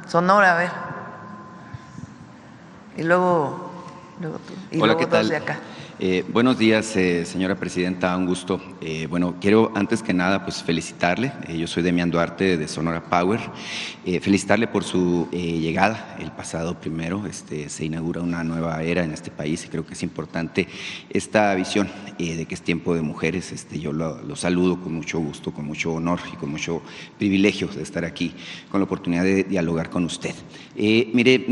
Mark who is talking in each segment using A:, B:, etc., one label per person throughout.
A: Sonora, a ver. Y luego tú. Y
B: Hola,
A: luego
B: ¿qué
A: dos
B: tal?
A: de acá.
B: Buenos días, señora presidenta, un gusto. Bueno, quiero antes que nada pues felicitarle. Yo soy Demian Duarte de Sonora Power. Felicitarle por su llegada el pasado primero. Se inaugura una nueva era en este país y creo que es importante esta visión de que es tiempo de mujeres. Yo lo saludo con mucho gusto, con mucho honor y con mucho privilegio de estar aquí con la oportunidad de dialogar con usted. Mire,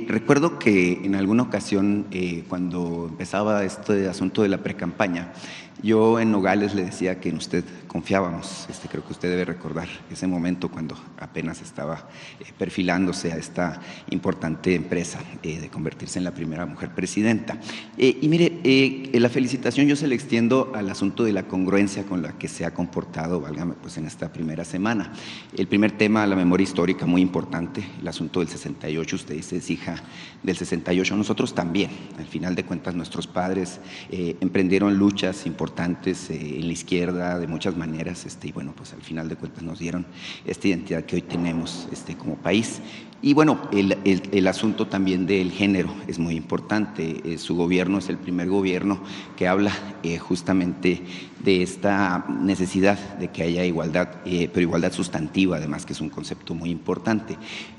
B: recuerdo que en alguna ocasión cuando empezaba este asunto de la precampaña, yo en Nogales le decía que en usted confiábamos. Creo que usted debe recordar ese momento cuando apenas estaba perfilándose a esta importante empresa de convertirse en la primera mujer presidenta. Y mire, la felicitación yo se la extiendo al asunto de la congruencia con la que se ha comportado, válgame, pues en esta primera semana. El primer tema, la memoria histórica, muy importante, el asunto del 68, usted dice es hija del 68, nosotros también. Al final de cuentas, nuestros padres emprendieron luchas importantes en la izquierda de muchas maneras, y bueno, pues al final de cuentas nos dieron esta identidad que hoy tenemos como país. Y bueno, el asunto también del género es muy importante. Su gobierno es el primer gobierno que habla justamente de esta necesidad de que haya igualdad, pero igualdad sustantiva además, que es un concepto muy importante.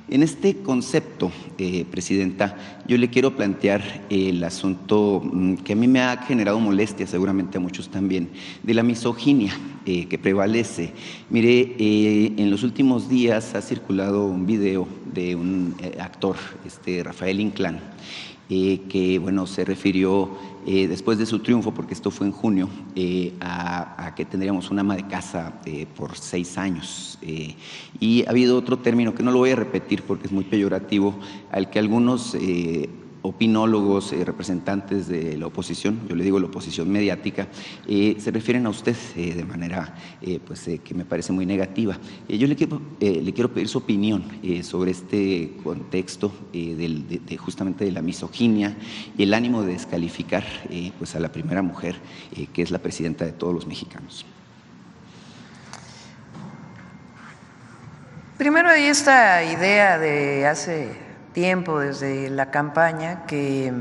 B: En este concepto, presidenta, yo le quiero plantear el asunto que a mí me ha generado molestia, seguramente a muchos también, de la misoginia que prevalece. Mire, en los últimos días ha circulado un video de un actor, Rafael Inclán, que bueno, se refirió después de su triunfo, porque esto fue en junio, a que tendríamos un ama de casa por 6 años. Y ha habido otro término que no lo voy a repetir porque es muy peyorativo, al que algunos opinólogos, representantes de la oposición, yo le digo la oposición mediática, se refieren a usted de manera que me parece muy negativa. Yo le quiero pedir su opinión sobre este contexto justamente de la misoginia y el ánimo de descalificar pues a la primera mujer que es la presidenta de todos los mexicanos.
A: Primero hay esta idea de hace tiempo, desde la campaña, que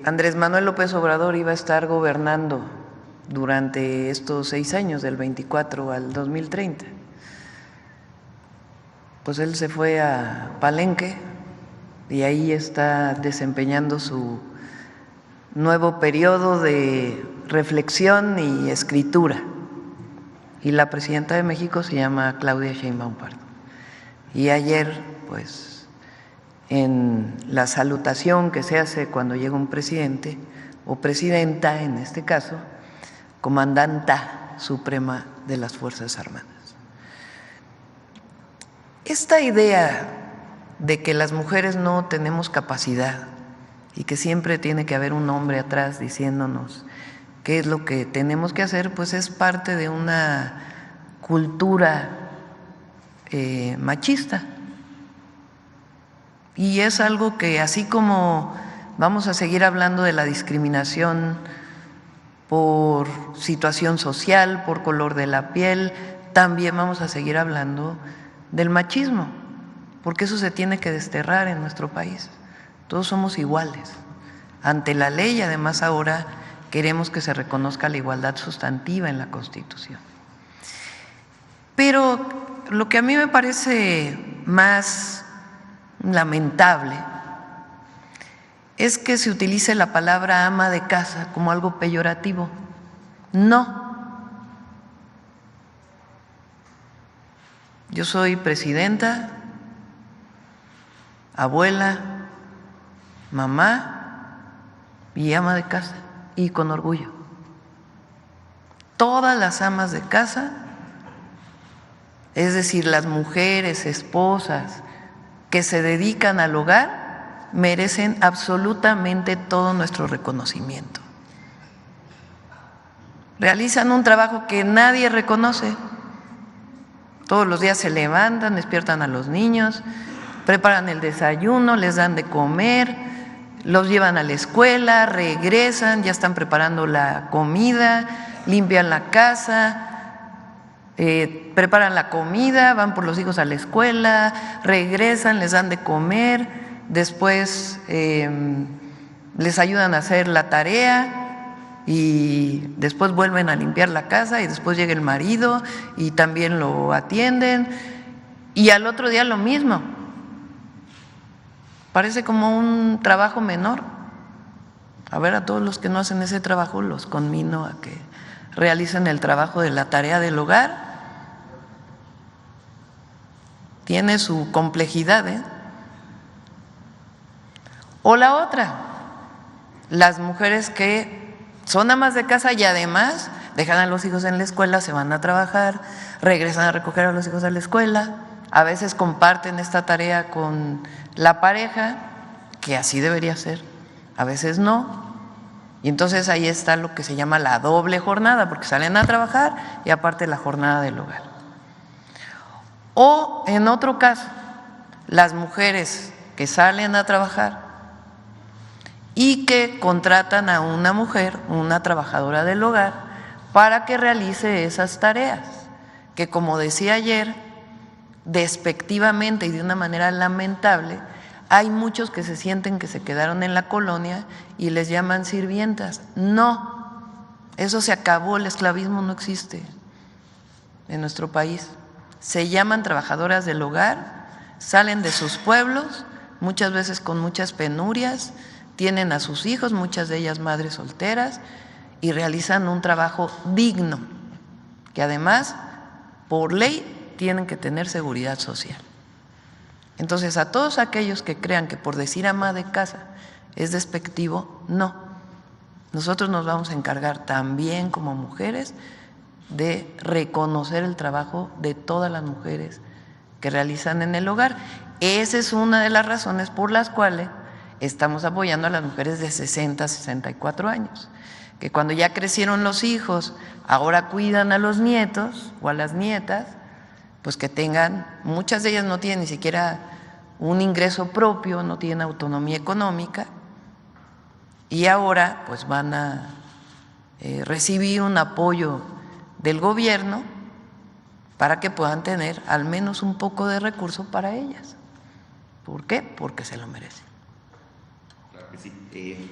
A: Andrés Manuel López Obrador iba a estar gobernando durante estos 6 años, del 24 al 2030. Pues él se fue a Palenque y ahí está desempeñando su nuevo periodo de reflexión y escritura. Y la presidenta de México se llama Claudia Sheinbaum Pardo. Y ayer, pues, en la salutación que se hace cuando llega un presidente, o presidenta en este caso, comandanta suprema de las Fuerzas Armadas. Esta idea de que las mujeres no tenemos capacidad y que siempre tiene que haber un hombre atrás diciéndonos qué es lo que tenemos que hacer, pues es parte de una cultura machista. Y es algo que, así como vamos a seguir hablando de la discriminación por situación social, por color de la piel, también vamos a seguir hablando del machismo, porque eso se tiene que desterrar en nuestro país. Todos somos iguales ante la ley y además ahora queremos que se reconozca la igualdad sustantiva en la Constitución. Pero lo que a mí me parece más lamentable es que se utilice la palabra ama de casa como algo peyorativo. No. Yo soy presidenta, abuela, mamá y ama de casa, y con orgullo. Todas las amas de casa, es decir, las mujeres, esposas que se dedican al hogar, merecen absolutamente todo nuestro reconocimiento. Realizan un trabajo que nadie reconoce. Todos los días se levantan, despiertan a los niños, preparan el desayuno, les dan de comer, los llevan a la escuela, regresan, ya están preparando la comida, limpian la casa, preparan la comida, van por los hijos a la escuela, regresan, les dan de comer, después les ayudan a hacer la tarea y después vuelven a limpiar la casa y después llega el marido y también lo atienden y al otro día lo mismo. Parece como un trabajo menor. A ver, a todos los que no hacen ese trabajo los conmino a que realicen el trabajo de la tarea del hogar. Tiene su complejidad, ¿eh? O la otra, las mujeres que son amas de casa y además dejan a los hijos en la escuela, se van a trabajar, regresan a recoger a los hijos a la escuela, a veces comparten esta tarea con la pareja, que así debería ser, a veces no. Y entonces ahí está lo que se llama la doble jornada, porque salen a trabajar y aparte la jornada del hogar. O en otro caso, las mujeres que salen a trabajar y que contratan a una mujer, una trabajadora del hogar, para que realice esas tareas, que como decía ayer, despectivamente y de una manera lamentable, hay muchos que se sienten que se quedaron en la colonia y les llaman sirvientas. No, eso se acabó, el esclavismo no existe en nuestro país. Se llaman trabajadoras del hogar, salen de sus pueblos, muchas veces con muchas penurias, tienen a sus hijos, muchas de ellas madres solteras, y realizan un trabajo digno, que además, por ley, tienen que tener seguridad social. Entonces, a todos aquellos que crean que por decir ama de casa es despectivo, no. Nosotros nos vamos a encargar también como mujeres de reconocer el trabajo de todas las mujeres que realizan en el hogar. Esa es una de las razones por las cuales estamos apoyando a las mujeres de 60 a 64 años, que cuando ya crecieron los hijos, ahora cuidan a los nietos o a las nietas, pues que tengan, muchas de ellas no tienen ni siquiera un ingreso propio, no tienen autonomía económica y ahora pues van a recibir un apoyo del gobierno para que puedan tener al menos un poco de recursos para ellas. ¿Por qué? Porque se lo merecen.
B: Claro que sí.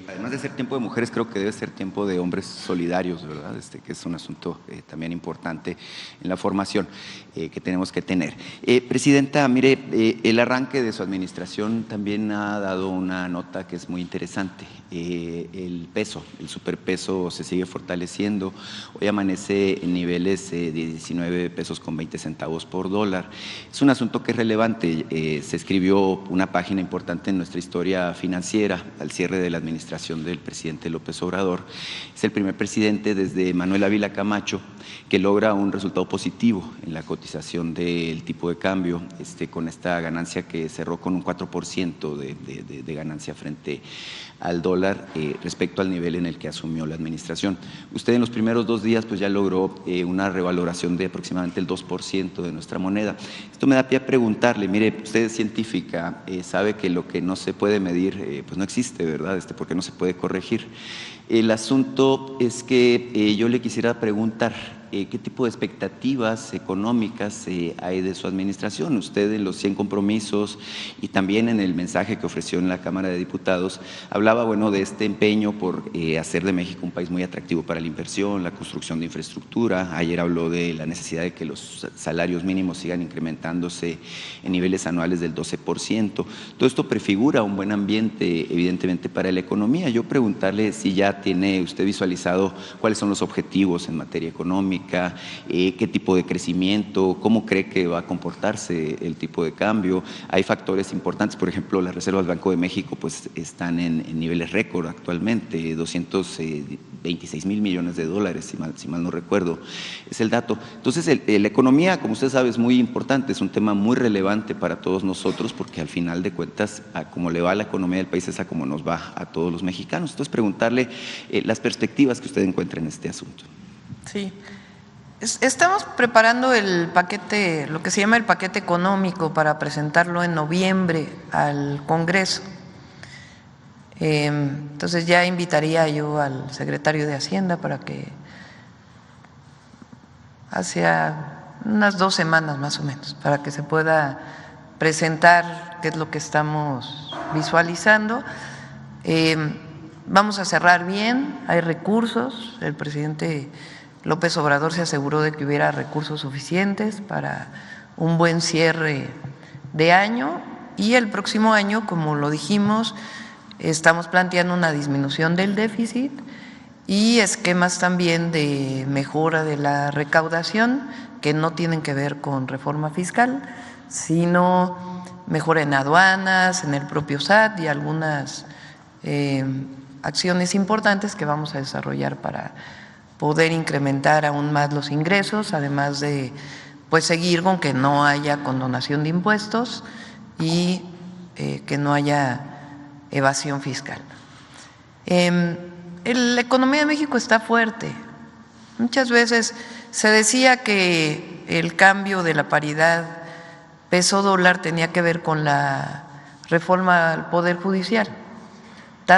B: Además de ser tiempo de mujeres, creo que debe ser tiempo de hombres solidarios, ¿verdad? Que es un asunto también importante en la formación que tenemos que tener. Presidenta, mire, el arranque de su administración también ha dado una nota que es muy interesante. El peso, el superpeso se sigue fortaleciendo. Hoy amanece en niveles de 19 pesos con 20 centavos por dólar. Es un asunto que es relevante. Se escribió una página importante en nuestra historia financiera al cierre de la administración del presidente López Obrador. Es el primer presidente desde Manuel Ávila Camacho que logra un resultado positivo en la cotización del tipo de cambio, con esta ganancia que cerró con un 4% de ganancia frente al dólar respecto al nivel en el que asumió la administración. Usted en los primeros 2 días pues ya logró una revaloración de aproximadamente el 2% de nuestra moneda. Esto me da pie a preguntarle, mire, usted es científica, sabe que lo que no se puede medir pues no existe, ¿verdad? Porque no se puede corregir. El asunto es que yo le quisiera preguntar qué tipo de expectativas económicas hay de su administración. Usted en los 100 compromisos y también en el mensaje que ofreció en la Cámara de Diputados hablaba, bueno, de este empeño por hacer de México un país muy atractivo para la inversión, la construcción de infraestructura. Ayer habló de la necesidad de que los salarios mínimos sigan incrementándose en niveles anuales del 12%. Todo esto prefigura un buen ambiente, evidentemente, para la economía. Yo preguntarle si ya tiene usted visualizado cuáles son los objetivos en materia económica, qué tipo de crecimiento, cómo cree que va a comportarse el tipo de cambio. Hay factores importantes, por ejemplo, las reservas del Banco de México pues están en niveles récord actualmente, 226,000 millones de dólares, si mal no recuerdo, es el dato. Entonces, la economía, como usted sabe, es muy importante, es un tema muy relevante para todos nosotros, porque al final de cuentas, a cómo le va a la economía del país es a cómo nos va a todos los mexicanos. Entonces, preguntarle las perspectivas que usted encuentra en este asunto.
A: Sí. Estamos preparando el paquete, lo que se llama el paquete económico, para presentarlo en noviembre al Congreso. Entonces ya invitaría yo al secretario de Hacienda para que hacia unas 2 semanas más o menos, para que se pueda presentar qué es lo que estamos visualizando. Vamos a cerrar bien, hay recursos, el presidente López Obrador se aseguró de que hubiera recursos suficientes para un buen cierre de año, y el próximo año, como lo dijimos, estamos planteando una disminución del déficit y esquemas también de mejora de la recaudación que no tienen que ver con reforma fiscal, sino mejora en aduanas, en el propio SAT y algunas acciones importantes que vamos a desarrollar para poder incrementar aún más los ingresos, además de pues seguir con que no haya condonación de impuestos y que no haya evasión fiscal. La economía de México está fuerte. Muchas veces se decía que el cambio de la paridad peso-dólar tenía que ver con la reforma al Poder Judicial.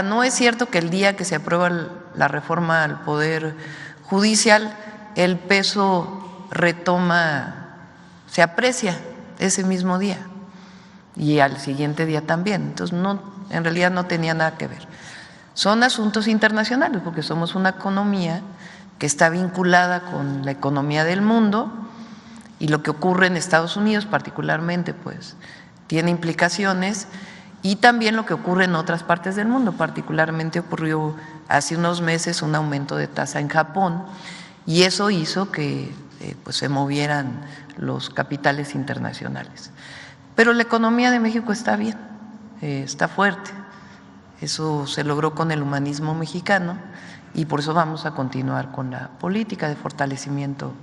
A: No es cierto que el día que se aprueba la reforma al Poder Judicial, el peso retoma, se aprecia ese mismo día y al siguiente día también. Entonces, no, en realidad no tenía nada que ver. Son asuntos internacionales porque somos una economía que está vinculada con la economía del mundo, y lo que ocurre en Estados Unidos particularmente pues tiene implicaciones, y también lo que ocurre en otras partes del mundo. Particularmente ocurrió hace unos meses un aumento de tasa en Japón y eso hizo que pues se movieran los capitales internacionales. Pero la economía de México está bien, está fuerte. Eso se logró con el humanismo mexicano y por eso vamos a continuar con la política de fortalecimiento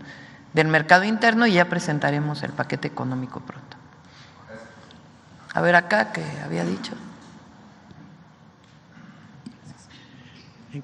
A: del mercado interno y ya presentaremos el paquete económico pronto. A ver acá, ¿qué había dicho?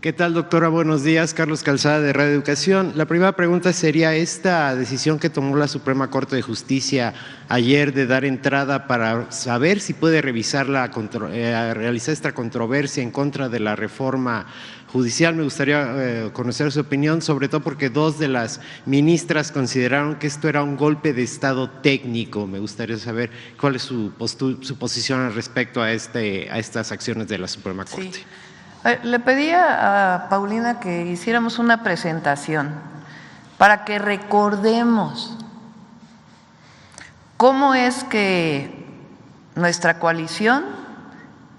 C: ¿Qué tal, doctora? Buenos días, Carlos Calzada de Radio Educación. La primera pregunta sería esta decisión que tomó la Suprema Corte de Justicia ayer de dar entrada para saber si puede revisar realizar esta controversia en contra de la reforma judicial. Me gustaría conocer su opinión, sobre todo porque 2 de las ministras consideraron que esto era un golpe de Estado técnico. Me gustaría saber cuál es su posición al respecto a estas acciones de la Suprema Corte.
A: Sí. Le pedía a Paulina que hiciéramos una presentación para que recordemos cómo es que nuestra coalición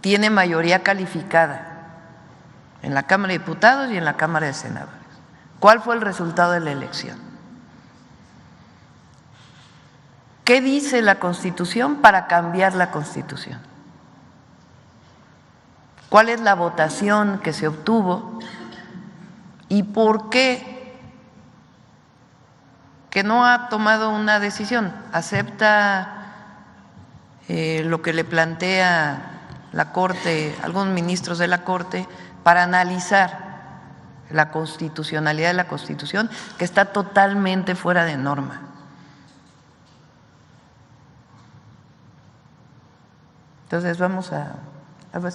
A: tiene mayoría calificada en la Cámara de Diputados y en la Cámara de Senadores. ¿Cuál fue el resultado de la elección? ¿Qué dice la Constitución para cambiar la Constitución? ¿Cuál es la votación que se obtuvo y por qué que no ha tomado una decisión? Acepta lo que le plantea la Corte, algunos ministros de la Corte, para analizar la constitucionalidad de la Constitución, que está totalmente fuera de norma. Entonces vamos a ver.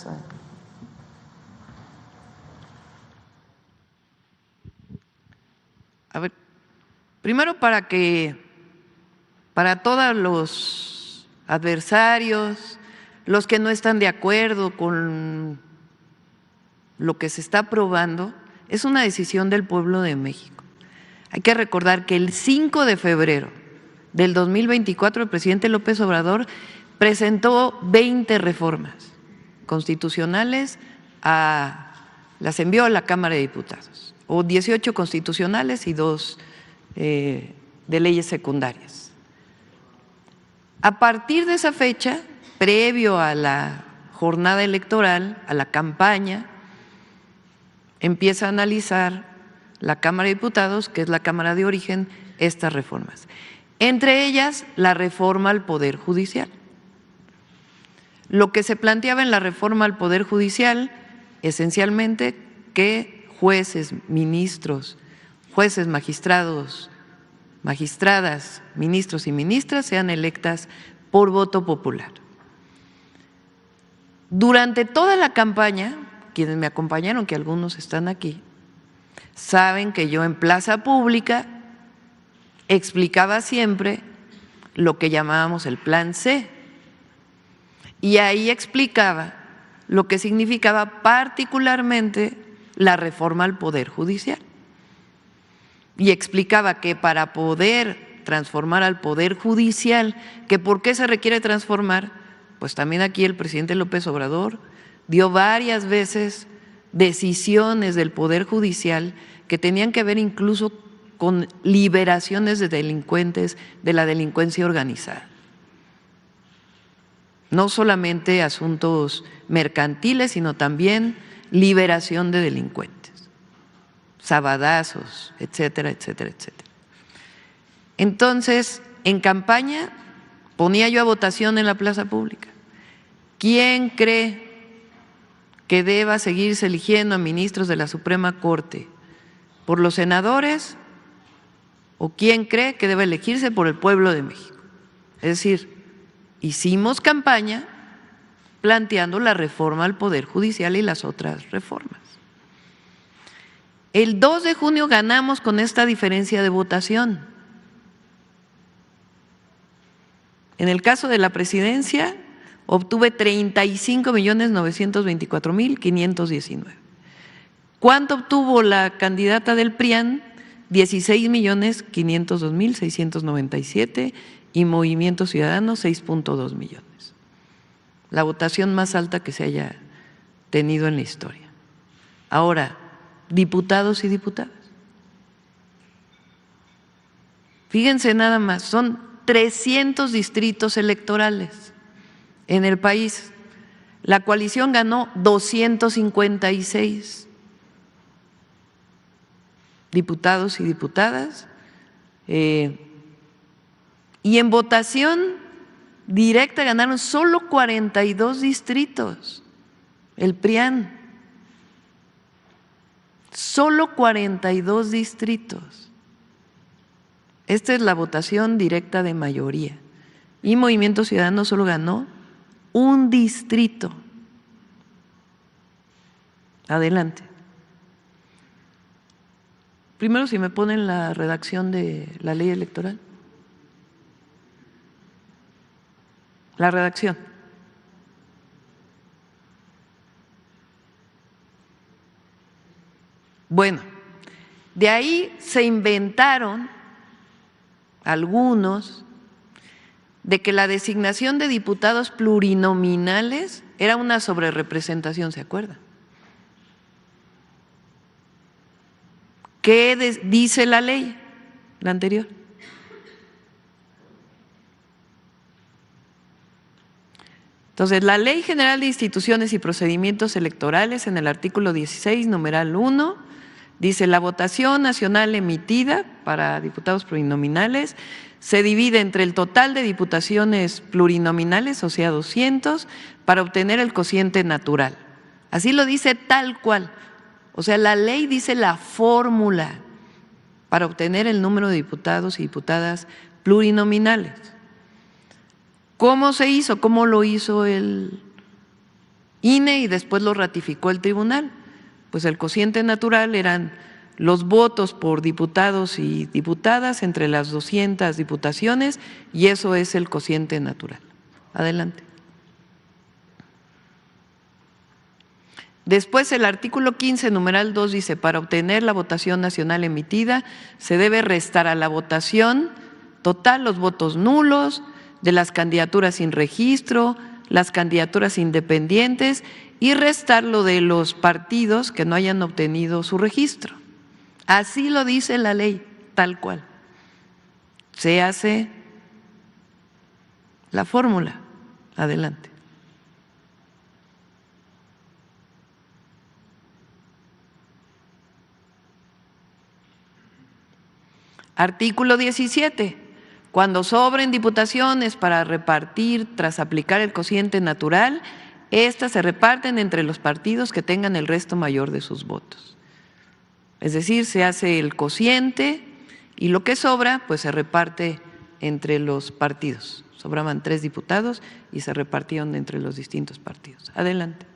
A: A ver, primero para todos los adversarios, los que no están de acuerdo con lo que se está aprobando, es una decisión del pueblo de México. Hay que recordar que el 5 de febrero del 2024 el presidente López Obrador presentó 20 reformas constitucionales, las envió a la Cámara de Diputados, o 18 constitucionales y 2 de leyes secundarias. A partir de esa fecha, previo a la jornada electoral, a la campaña, empieza a analizar la Cámara de Diputados, que es la Cámara de origen, estas reformas. Entre ellas, la reforma al Poder Judicial. Lo que se planteaba en la reforma al Poder Judicial, esencialmente, que jueces, ministros, jueces, magistrados, magistradas, ministros y ministras sean electas por voto popular. Durante toda la campaña, quienes me acompañaron, que algunos están aquí, saben que yo en plaza pública explicaba siempre lo que llamábamos el Plan C. Y ahí explicaba lo que significaba particularmente la reforma al Poder Judicial. Y explicaba que para poder transformar al Poder Judicial, que por qué se requiere transformar, pues también aquí el presidente López Obrador dio varias veces decisiones del Poder Judicial que tenían que ver incluso con liberaciones de delincuentes, de la delincuencia organizada. No solamente asuntos mercantiles, sino también liberación de delincuentes, sabadazos, etcétera, etcétera, etcétera. Entonces, en campaña ponía yo a votación en la plaza pública: ¿quién cree que deba seguirse eligiendo a ministros de la Suprema Corte? ¿Por los senadores? ¿O quién cree que debe elegirse por el pueblo de México? Es decir, hicimos campaña planteando la reforma al Poder Judicial y las otras reformas. El 2 de junio ganamos con esta diferencia de votación. En el caso de la presidencia, obtuve 35.924.519. ¿Cuánto obtuvo la candidata del PRIAN? 16.502.697 y Movimiento Ciudadano 6.2 millones. La votación más alta que se haya tenido en la historia. Ahora, diputados y diputadas. Fíjense nada más, son 300 distritos electorales en el país. La coalición ganó 256 diputados y diputadas, y en votación directa ganaron solo 42 distritos, el PRIAN, solo 42 distritos. Esta es la votación directa de mayoría. Y Movimiento Ciudadano solo ganó un distrito. Adelante. Primero, si me ponen la redacción de la ley electoral. La redacción. Bueno, de ahí se inventaron algunos de que la designación de diputados plurinominales era una sobrerepresentación, ¿se acuerdan? ¿Qué dice la ley, la anterior? Entonces, la Ley General de Instituciones y Procedimientos Electorales, en el artículo 16, numeral 1, dice: la votación nacional emitida para diputados plurinominales se divide entre el total de diputaciones plurinominales, o sea, 200, para obtener el cociente natural. Así lo dice tal cual. O sea, la ley dice la fórmula para obtener el número de diputados y diputadas plurinominales. ¿Cómo se hizo? ¿Cómo lo hizo el INE y después lo ratificó el tribunal? Pues el cociente natural eran los votos por diputados y diputadas entre las 200 diputaciones, y eso es el cociente natural. Adelante. Después el artículo 15, numeral 2 dice: para obtener la votación nacional emitida se debe restar a la votación total los votos nulos de las candidaturas sin registro, las candidaturas independientes, y restarlo de los partidos que no hayan obtenido su registro. Así lo dice la ley, tal cual. Se hace la fórmula. Adelante. Artículo 17. Cuando sobren diputaciones para repartir tras aplicar el cociente natural, estas se reparten entre los partidos que tengan el resto mayor de sus votos. Es decir, se hace el cociente y lo que sobra pues se reparte entre los partidos. Sobraban 3 diputados y se repartieron entre los distintos partidos. Adelante.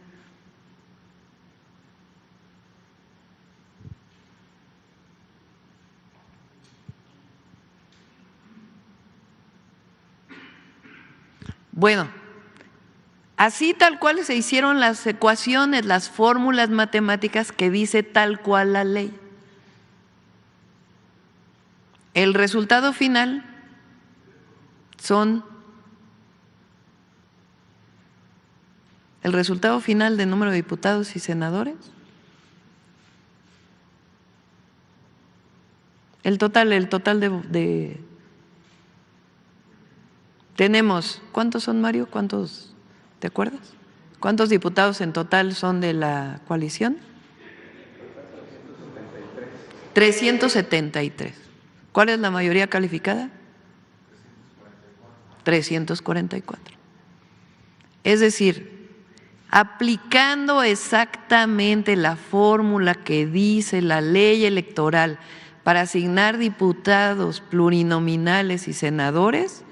A: Bueno, así tal cual se hicieron las ecuaciones, las fórmulas matemáticas que dice tal cual la ley. El resultado final el resultado final de número de diputados y senadores, el total tenemos, ¿cuántos son, Mario? ¿Cuántos, te acuerdas? ¿Cuántos diputados en total son de la coalición? 373. ¿Cuál es la mayoría calificada? 344. Es decir, aplicando exactamente la fórmula que dice la ley electoral para asignar diputados plurinominales y senadores,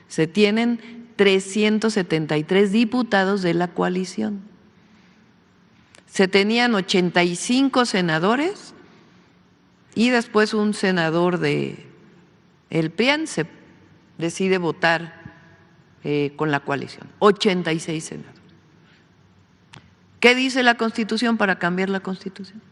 A: se tienen 373 diputados de la coalición. Se tenían 85 senadores y después un senador de el PRIAN se decide votar con la coalición, 86 senadores. ¿Qué dice la Constitución para cambiar la Constitución?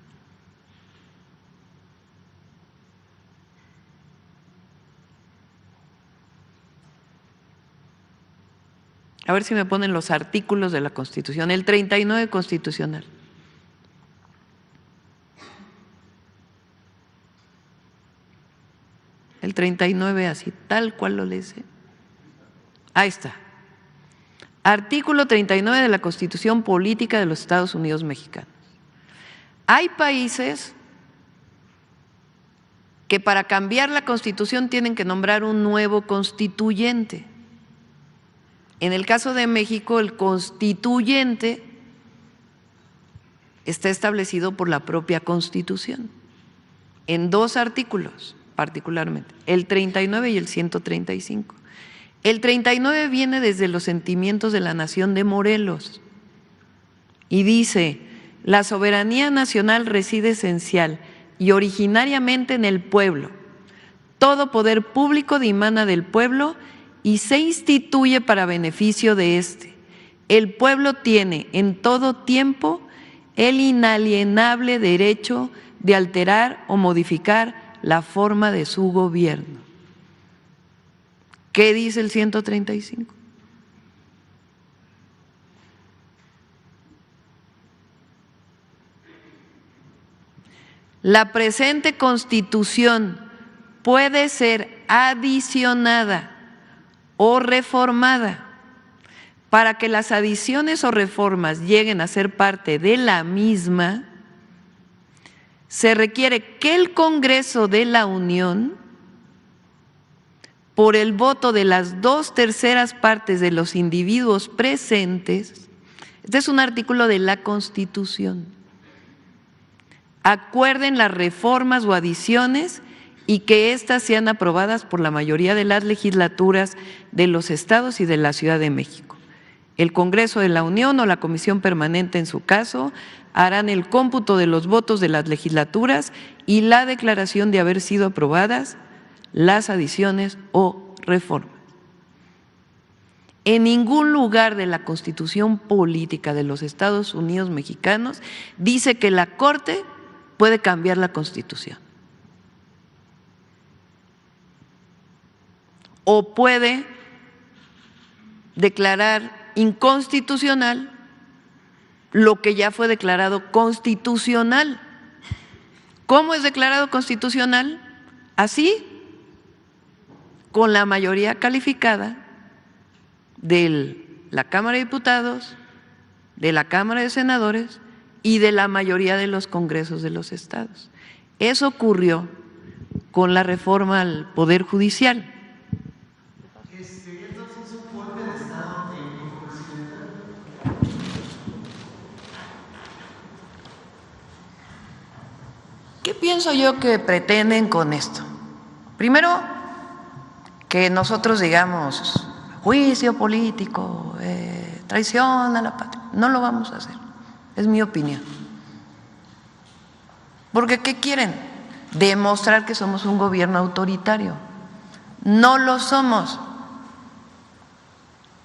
A: A ver si me ponen los artículos de la Constitución. El 39 constitucional. El 39 así, tal cual lo lees. Ahí está. Artículo 39 de la Constitución Política de los Estados Unidos Mexicanos. Hay países que para cambiar la Constitución tienen que nombrar un nuevo constituyente. En el caso de México, el constituyente está establecido por la propia Constitución, en 2 artículos particularmente, el 39 y el 135. El 39 viene desde los sentimientos de la nación de Morelos y dice: la soberanía nacional reside esencial y originariamente en el pueblo. Todo poder público dimana del pueblo y se instituye para beneficio de éste. El pueblo tiene en todo tiempo el inalienable derecho de alterar o modificar la forma de su gobierno. ¿Qué dice el 135? La presente Constitución puede ser adicionada o reformada. Para que las adiciones o reformas lleguen a ser parte de la misma, se requiere que el Congreso de la Unión, por el voto de las 2/3 partes de los individuos presentes, este es un artículo de la Constitución, acuerden las reformas o adiciones y que éstas sean aprobadas por la mayoría de las legislaturas de los estados y de la Ciudad de México. El Congreso de la Unión o la Comisión Permanente, en su caso, harán el cómputo de los votos de las legislaturas y la declaración de haber sido aprobadas las adiciones o reformas. En ningún lugar de la Constitución Política de los Estados Unidos Mexicanos dice que la Corte puede cambiar la Constitución o puede declarar inconstitucional lo que ya fue declarado constitucional. ¿Cómo es declarado constitucional? Así, con la mayoría calificada de la Cámara de Diputados, de la Cámara de Senadores y de la mayoría de los congresos de los estados. Eso ocurrió con la reforma al Poder Judicial. ¿Qué pienso yo que pretenden con esto? Primero, que nosotros digamos juicio político, traición a la patria. No lo vamos a hacer, es mi opinión. Porque ¿qué quieren? Demostrar que somos un gobierno autoritario. No lo somos.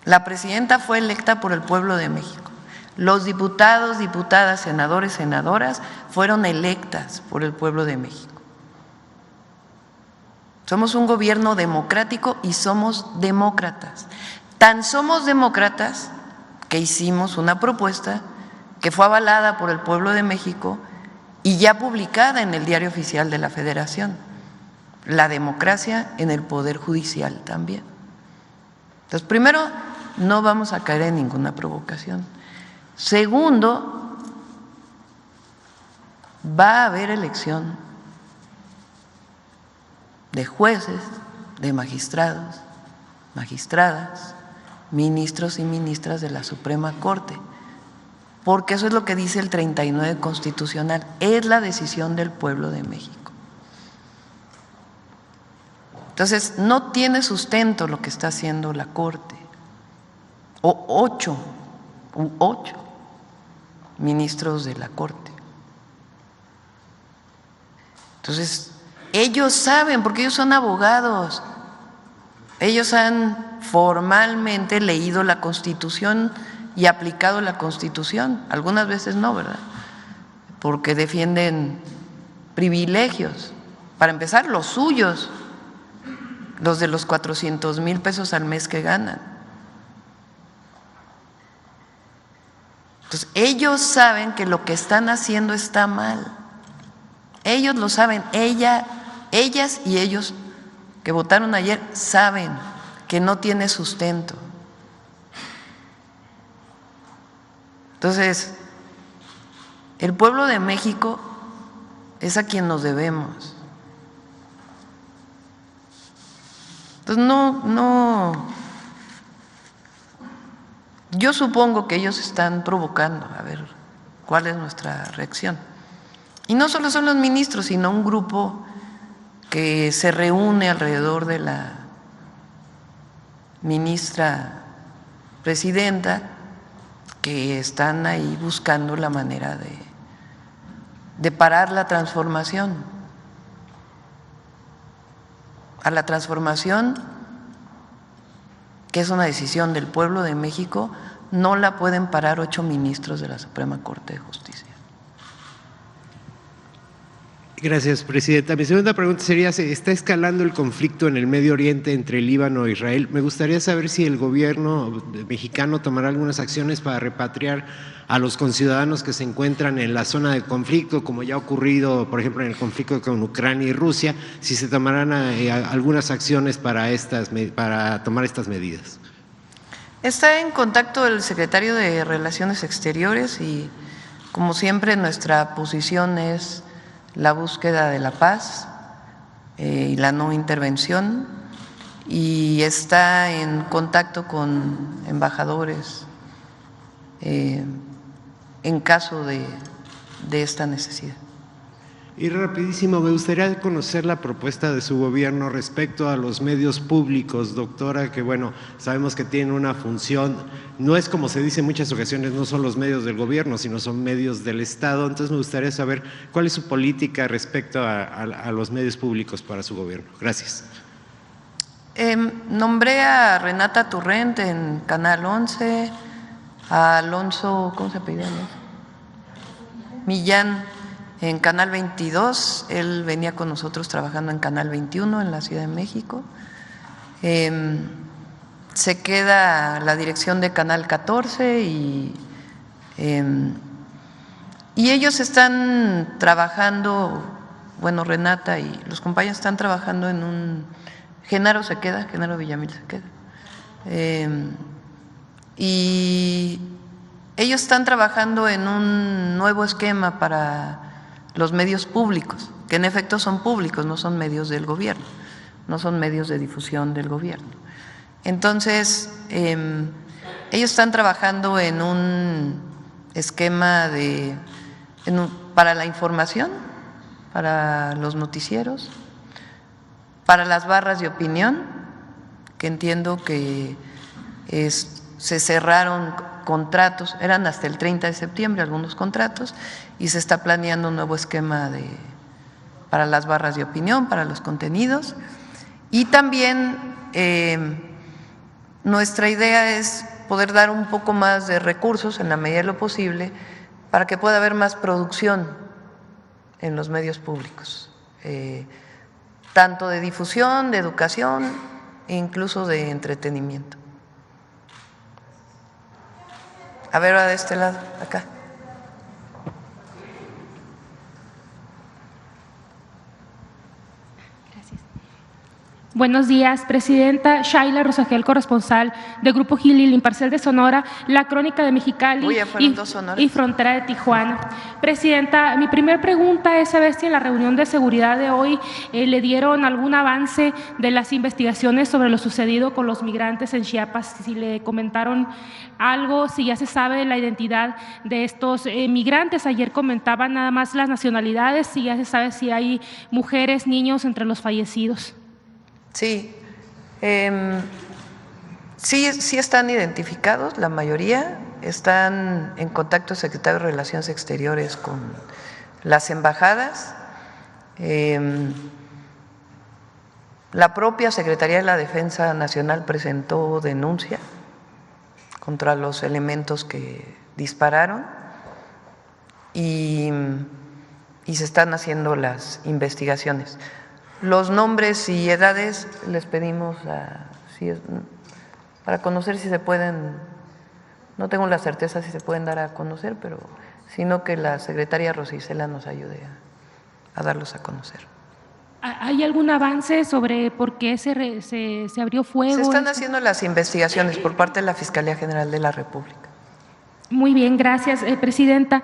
A: La presidenta fue electa por el pueblo de México. Los diputados, diputadas, senadores, senadoras fueron electas por el pueblo de México. Somos un gobierno democrático y somos demócratas. Tan somos demócratas que hicimos una propuesta que fue avalada por el pueblo de México y ya publicada en el Diario Oficial de la Federación. La democracia en el Poder Judicial también. Entonces, primero, no vamos a caer en ninguna provocación. Segundo, va a haber elección de jueces, de magistrados, magistradas, ministros y ministras de la Suprema Corte, porque eso es lo que dice el 39 constitucional, es la decisión del pueblo de México. Entonces, no tiene sustento lo que está haciendo la Corte, o ocho ministros de la Corte. Entonces, ellos saben, porque ellos son abogados, ellos han formalmente leído la Constitución y aplicado la Constitución, algunas veces no, ¿verdad? Porque defienden privilegios, para empezar los suyos, los de los 400,000 pesos al mes que ganan. Entonces, ellos saben que lo que están haciendo está mal. Ellos lo saben, ellas y ellos que votaron ayer saben que no tiene sustento. Entonces, el pueblo de México es a quien nos debemos. Entonces, yo supongo que ellos están provocando, a ver cuál es nuestra reacción. Y no solo son los ministros, sino un grupo que se reúne alrededor de la ministra presidenta, que están ahí buscando la manera de parar la transformación. A la transformación, que es una decisión del pueblo de México, no la pueden parar 8 ministros de la Suprema Corte de Justicia.
C: Gracias, presidenta. Mi segunda pregunta sería, ¿se está escalando el conflicto en el Medio Oriente entre Líbano e Israel? Me gustaría saber si el gobierno mexicano tomará algunas acciones para repatriar a los conciudadanos que se encuentran en la zona de conflicto, como ya ha ocurrido, por ejemplo, en el conflicto con Ucrania y Rusia, si se tomarán algunas acciones para tomar estas medidas.
A: Está en contacto el secretario de Relaciones Exteriores y, como siempre, nuestra posición es la búsqueda de la paz y la no intervención, y está en contacto con embajadores en caso de esta necesidad.
C: Y rapidísimo, me gustaría conocer la propuesta de su gobierno respecto a los medios públicos, doctora, que bueno, sabemos que tienen una función, no es como se dice en muchas ocasiones, no son los medios del gobierno, sino son medios del Estado. Entonces me gustaría saber cuál es su política respecto a los medios públicos para su gobierno. Gracias.
A: Nombré a Renata Turrent en Canal 11, a Alonso, ¿cómo se apellida? Millán en Canal 22, él venía con nosotros trabajando en Canal 21 en la Ciudad de México. Se queda la dirección de Canal 14 y ellos están trabajando, bueno, Renata y los compañeros están trabajando en un… Genaro se queda, Genaro Villamil se queda. Y ellos están trabajando en un nuevo esquema para los medios públicos, que en efecto son públicos, no son medios del gobierno, no son medios de difusión del gobierno. Entonces, ellos están trabajando en un esquema para la información, para los noticieros, para las barras de opinión, que entiendo que se cerraron contratos, eran hasta el 30 de septiembre algunos contratos, y se está planeando un nuevo esquema para las barras de opinión, para los contenidos, y también Nuestra idea es poder dar un poco más de recursos en la medida de lo posible para que pueda haber más producción en los medios públicos, tanto de difusión, de educación e incluso de entretenimiento. A ver, ahora de este lado, acá.
D: Buenos días, Presidenta. Shaila Rosagel, corresponsal de Grupo Gili, Imparcial de Sonora, La Crónica de Mexicali y Frontera de Tijuana. Presidenta, mi primera pregunta es saber si en la reunión de seguridad de hoy le dieron algún avance de las investigaciones sobre lo sucedido con los migrantes en Chiapas, si le comentaron algo, si ya se sabe la identidad de estos migrantes. Ayer comentaban nada más las nacionalidades, si ya se sabe si hay mujeres, niños entre los fallecidos.
A: Sí, sí están identificados, la mayoría están en contacto el secretario de Relaciones Exteriores con las embajadas. La propia Secretaría de la Defensa Nacional presentó denuncia contra los elementos que dispararon y se están haciendo las investigaciones. Los nombres y edades les pedimos para conocer si se pueden, no tengo la certeza si se pueden dar a conocer, pero sino que la secretaria Rosicela nos ayude a darlos a conocer.
D: ¿Hay algún avance sobre por qué se abrió fuego?
A: Se están haciendo las investigaciones por parte de la Fiscalía General de la República.
D: Muy bien, gracias, Presidenta.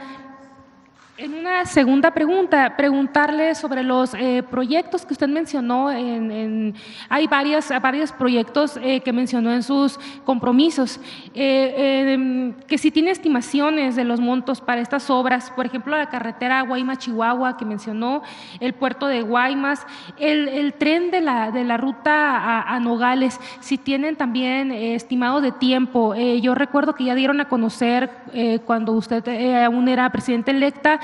D: En una segunda pregunta, preguntarle sobre los proyectos que usted mencionó. Hay varios proyectos que mencionó en sus compromisos, que si tiene estimaciones de los montos para estas obras, por ejemplo, la carretera Guaymas-Chihuahua que mencionó, el puerto de Guaymas, el tren de la ruta a Nogales, si tienen también estimado de tiempo. Yo recuerdo que ya dieron a conocer cuando usted aún era presidenta electa,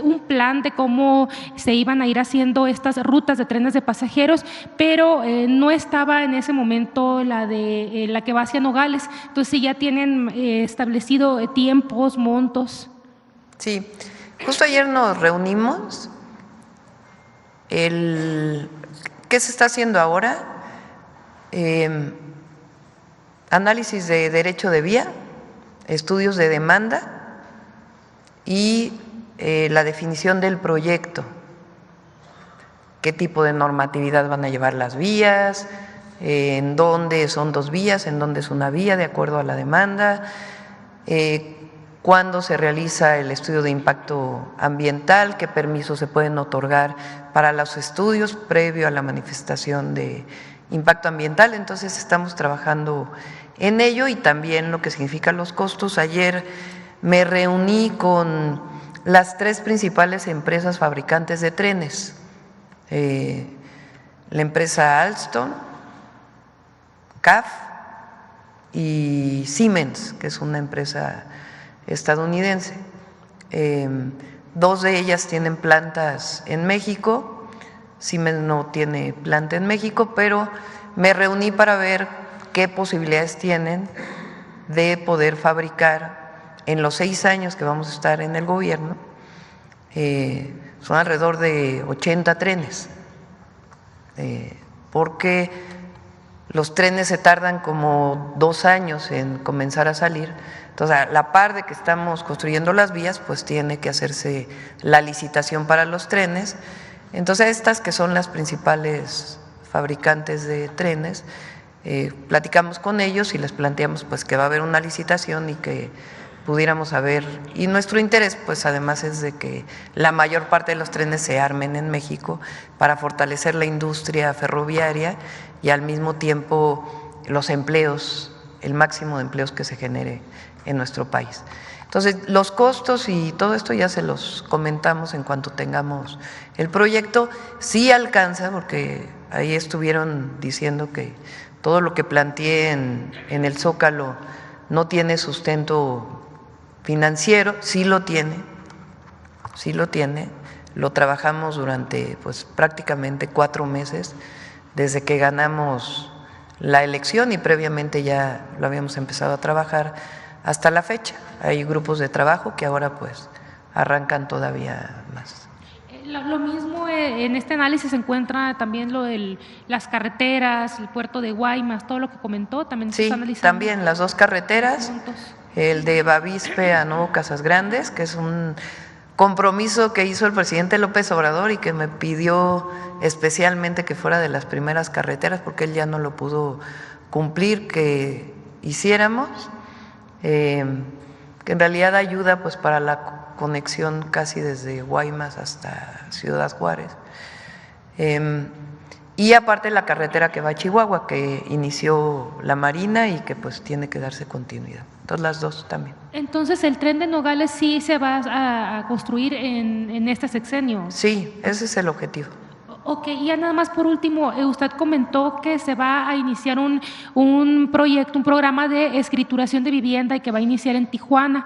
D: un plan de cómo se iban a ir haciendo estas rutas de trenes de pasajeros, pero no estaba en ese momento la que va hacia Nogales. Entonces, si ya tienen establecido tiempos, montos.
A: Sí, justo ayer nos reunimos. ¿Qué se está haciendo ahora? Análisis de derecho de vía, estudios de demanda y la definición del proyecto, qué tipo de normatividad van a llevar las vías, en dónde son 2 vías, en dónde es una vía, de acuerdo a la demanda, cuándo se realiza el estudio de impacto ambiental, qué permisos se pueden otorgar para los estudios previo a la manifestación de impacto ambiental. Entonces estamos trabajando en ello y también lo que significan los costos. Ayer me reuní con las 3 principales empresas fabricantes de trenes, la empresa Alstom, CAF y Siemens, que es una empresa estadounidense. 2 de ellas tienen plantas en México, Siemens no tiene planta en México, pero me reuní para ver qué posibilidades tienen de poder fabricar en los 6 años que vamos a estar en el gobierno. Son alrededor de 80 trenes, porque los trenes se tardan como 2 años en comenzar a salir. Entonces, a la par de que estamos construyendo las vías, pues tiene que hacerse la licitación para los trenes. Entonces, estas que son las principales fabricantes de trenes, platicamos con ellos y les planteamos pues que va a haber una licitación y que pudiéramos saber, y nuestro interés pues además es de que la mayor parte de los trenes se armen en México para fortalecer la industria ferroviaria y al mismo tiempo los empleos, el máximo de empleos que se genere en nuestro país. Entonces, los costos y todo esto ya se los comentamos en cuanto tengamos el proyecto. Sí alcanza, porque ahí estuvieron diciendo que todo lo que planteé en el Zócalo no tiene sustento financiero. Sí lo tiene, lo trabajamos durante pues prácticamente 4 meses desde que ganamos la elección y previamente ya lo habíamos empezado a trabajar hasta la fecha. Hay grupos de trabajo que ahora pues arrancan todavía más.
D: Lo mismo en este análisis se encuentra también lo de las carreteras, el puerto de Guaymas, todo lo que comentó, también se
A: Sí,
D: está analizando.
A: también las dos carreteras, el de Bavispe a Nuevo Casas Grandes, que es un compromiso que hizo el presidente López Obrador y que me pidió especialmente que fuera de las primeras carreteras porque él ya no lo pudo cumplir, que hiciéramos, que en realidad ayuda pues para la conexión casi desde Guaymas hasta Ciudad Juárez. Y aparte la carretera que va a Chihuahua, que inició la Marina y que pues tiene que darse continuidad. Entonces las dos también.
D: Entonces, ¿el tren de Nogales sí se va a construir en este sexenio?
A: Sí, ese es el objetivo.
D: Ok, y ya nada más por último, usted comentó que se va a iniciar un proyecto, un programa de escrituración de vivienda y que va a iniciar en Tijuana,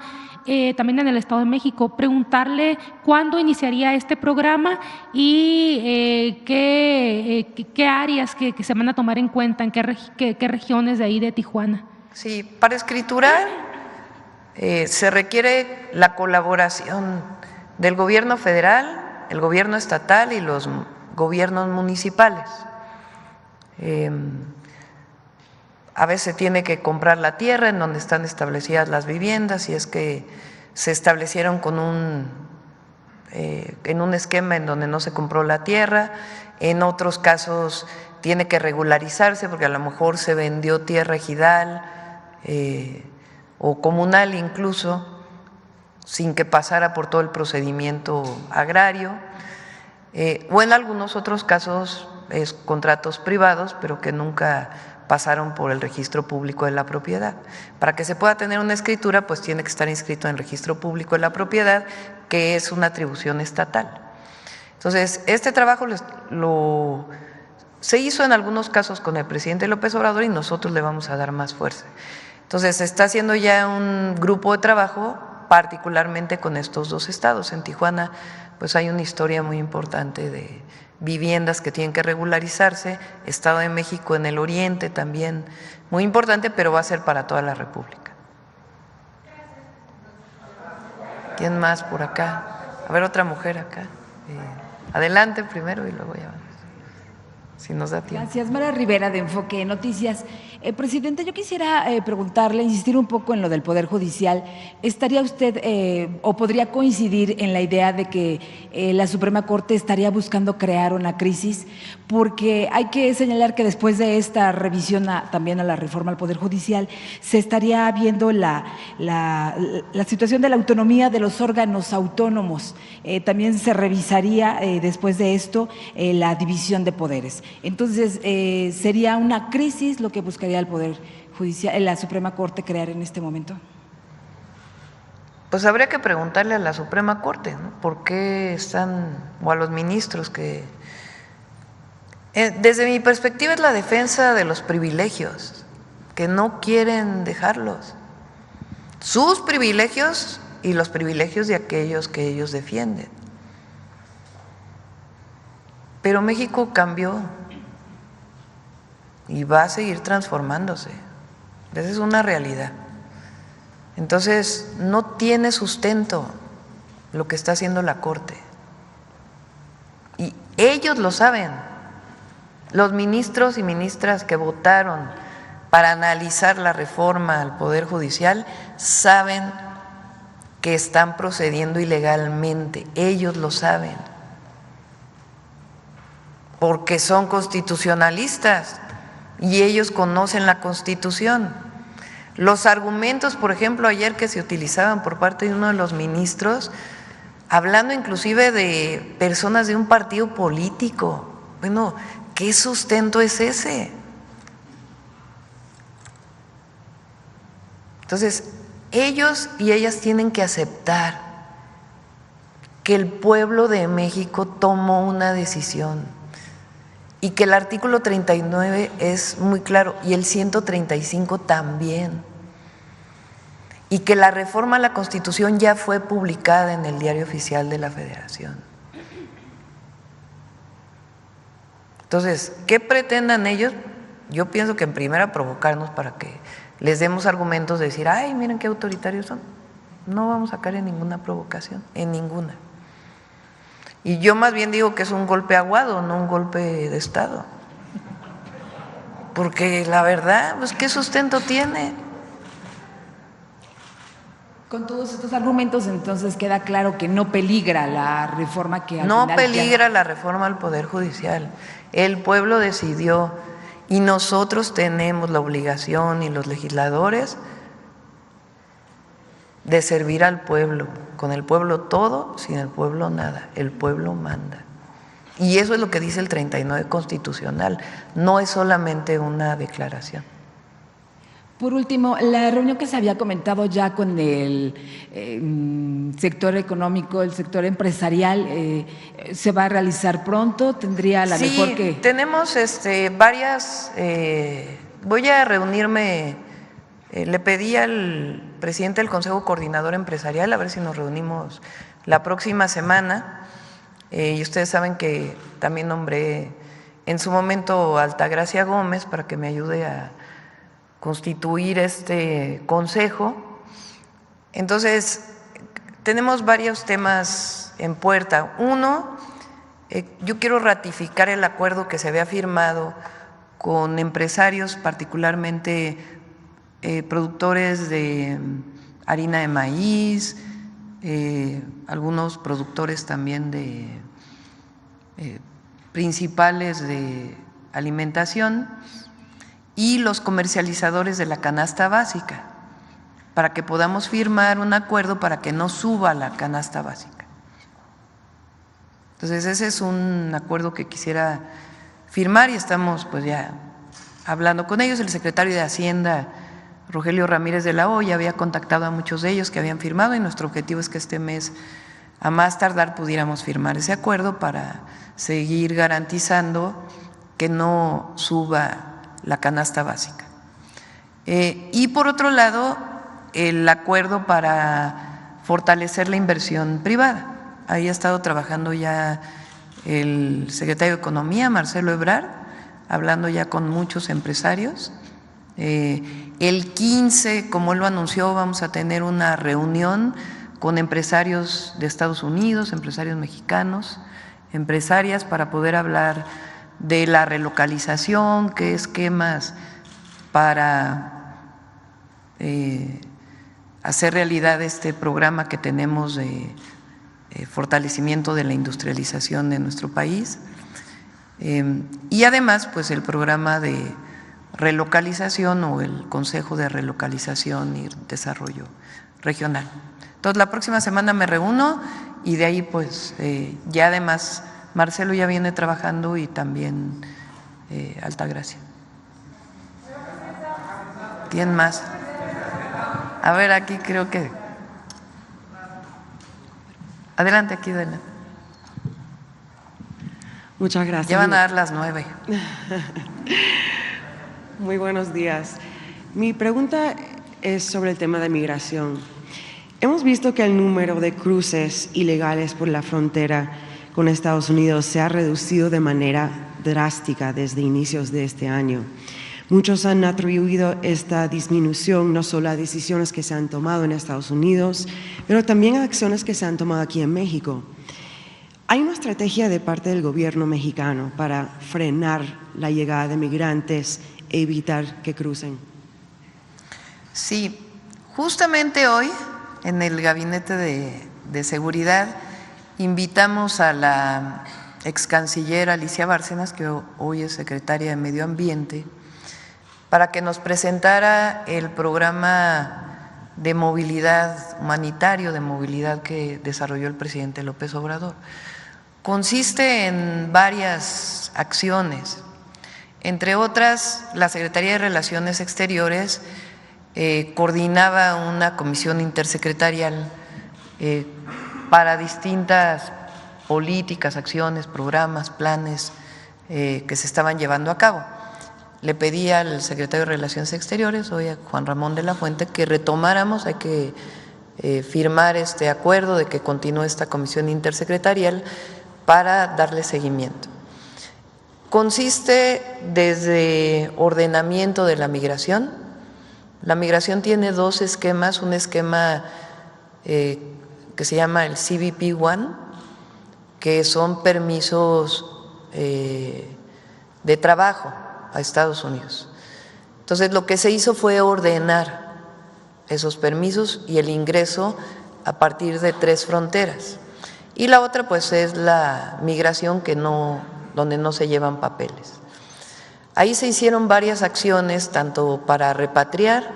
D: también en el Estado de México. Preguntarle cuándo iniciaría este programa y qué áreas que se van a tomar en cuenta, en qué regiones de ahí de Tijuana.
A: Sí, para escriturar se requiere la colaboración del gobierno federal, el gobierno estatal y los gobiernos municipales. A veces tiene que comprar la tierra en donde están establecidas las viviendas, si es que se establecieron en un esquema en donde no se compró la tierra. En otros casos tiene que regularizarse porque a lo mejor se vendió tierra ejidal o comunal incluso, sin que pasara por todo el procedimiento agrario. O en algunos otros casos es contratos privados, pero que nunca pasaron por el registro público de la propiedad. Para que se pueda tener una escritura, pues tiene que estar inscrito en el registro público de la propiedad, que es una atribución estatal. Entonces, este trabajo se hizo en algunos casos con el presidente López Obrador y nosotros le vamos a dar más fuerza. Entonces, se está haciendo ya un grupo de trabajo, particularmente con estos dos estados. En Tijuana pues hay una historia muy importante de viviendas que tienen que regularizarse, Estado de México en el oriente también, muy importante, pero va a ser para toda la República. ¿Quién más por acá? A ver, otra mujer acá. Adelante primero y luego ya vamos, si nos da tiempo.
E: Gracias, Mara Rivera de Enfoque Noticias. Presidente, yo quisiera preguntarle, insistir un poco en lo del Poder Judicial. ¿Estaría usted o podría coincidir en la idea de que la Suprema Corte estaría buscando crear una crisis? Porque hay que señalar que después de esta revisión también a la reforma al Poder Judicial, se estaría viendo la situación de la autonomía de los órganos autónomos. También se revisaría después de esto la división de poderes. Entonces, ¿sería una crisis lo que buscaría el Poder Judicial, la Suprema Corte crear en este momento?
A: Pues habría que preguntarle a la Suprema Corte, ¿no? ¿Por qué están, o a los ministros que… desde mi perspectiva es la defensa de los privilegios, que no quieren dejarlos. Sus privilegios y los privilegios de aquellos que ellos defienden. Pero México cambió y va a seguir transformándose. Esa es una realidad. Entonces, no tiene sustento lo que está haciendo la Corte. Y ellos lo saben. Los ministros y ministras que votaron para analizar la reforma al Poder Judicial saben que están procediendo ilegalmente. Ellos lo saben. Porque son constitucionalistas y ellos conocen la Constitución. Los argumentos, por ejemplo, ayer que se utilizaban por parte de uno de los ministros, hablando inclusive de personas de un partido político. Bueno, ¿qué sustento es ese? Entonces, ellos y ellas tienen que aceptar que el pueblo de México tomó una decisión. Y que el artículo 39 es muy claro y el 135 también. Y que la reforma a la Constitución ya fue publicada en el Diario Oficial de la Federación. Entonces, ¿qué pretendan ellos? yo pienso que en primera provocarnos para que les demos argumentos de decir, ay, miren qué autoritarios son. No vamos a caer en ninguna provocación, en ninguna. Y yo más bien digo que es un golpe aguado, no un golpe de Estado. Porque la verdad, pues, ¿qué sustento tiene?
E: Con todos estos argumentos, entonces queda claro que no peligra la reforma que al
A: No
E: final
A: peligra la reforma al Poder Judicial. El pueblo decidió y nosotros tenemos la obligación y los legisladores de servir al pueblo. Con el pueblo todo, sin el pueblo nada. El pueblo manda. Y eso es lo que dice el 39 constitucional. No es solamente una declaración.
E: Por último, la reunión que se había comentado ya con el sector económico, el sector empresarial, ¿se va a realizar pronto? ¿Tendría la mejor que...?
A: Sí, tenemos varias, voy a reunirme, le pedí al presidente del Consejo Coordinador Empresarial a ver si nos reunimos la próxima semana, y ustedes saben que también nombré en su momento a Altagracia Gómez para que me ayude a constituir este consejo. Entonces, tenemos varios temas en puerta. Uno, yo quiero ratificar el acuerdo que se había firmado con empresarios, particularmente productores de harina de maíz, algunos productores también de principales de alimentación, y los comercializadores de la canasta básica, para que podamos firmar un acuerdo para que no suba la canasta básica. Entonces ese es un acuerdo que quisiera firmar y estamos pues ya hablando con ellos. El secretario de Hacienda, Rogelio Ramírez de la Hoya, había contactado a muchos de ellos que habían firmado y nuestro objetivo es que este mes a más tardar pudiéramos firmar ese acuerdo para seguir garantizando que no suba la canasta básica. Y por otro lado, el acuerdo para fortalecer la inversión privada. Ahí ha estado trabajando ya el secretario de Economía, Marcelo Ebrard, hablando ya con muchos empresarios. El 15, como él lo anunció, vamos a tener una reunión con empresarios de Estados Unidos, empresarios mexicanos, empresarias, para poder hablar de la relocalización, qué esquemas para hacer realidad este programa que tenemos de fortalecimiento de la industrialización de nuestro país, y además pues el programa de relocalización o el Consejo de Relocalización y Desarrollo Regional. Entonces la próxima semana me reúno y de ahí pues ya además Marcelo ya viene trabajando y también Altagracia. ¿Quién más? A ver, aquí creo que… Adelante, aquí adelante.
F: Muchas gracias.
A: Ya van a dar las 9.
F: Muy buenos días. Mi pregunta es sobre el tema de migración. Hemos visto que el número de cruces ilegales por la frontera con Estados Unidos se ha reducido de manera drástica desde inicios de este año. Muchos han atribuido esta disminución no solo a decisiones que se han tomado en Estados Unidos, pero también a acciones que se han tomado aquí en México. ¿Hay una estrategia de parte del gobierno mexicano para frenar la llegada de migrantes e evitar que crucen?
A: Sí, justamente hoy en el Gabinete de Seguridad invitamos a la ex canciller Alicia Bárcenas, que hoy es secretaria de Medio Ambiente, para que nos presentara el programa de movilidad humanitario, de movilidad que desarrolló el presidente López Obrador. Consiste en varias acciones, entre otras, la Secretaría de Relaciones Exteriores coordinaba una comisión intersecretarial para distintas políticas, acciones, programas, planes que se estaban llevando a cabo. Le pedí al secretario de Relaciones Exteriores, hoy a Juan Ramón de la Fuente, que retomáramos, hay que firmar este acuerdo de que continúe esta comisión intersecretarial para darle seguimiento. consiste desde ordenamiento de la migración. La migración tiene dos esquemas, un esquema que se llama el CBP-1, que son permisos de trabajo a Estados Unidos. Entonces, lo que se hizo fue ordenar esos permisos y el ingreso a partir de 3 fronteras. Y la otra, pues, es la migración donde no se llevan papeles. Ahí se hicieron varias acciones, tanto para repatriar,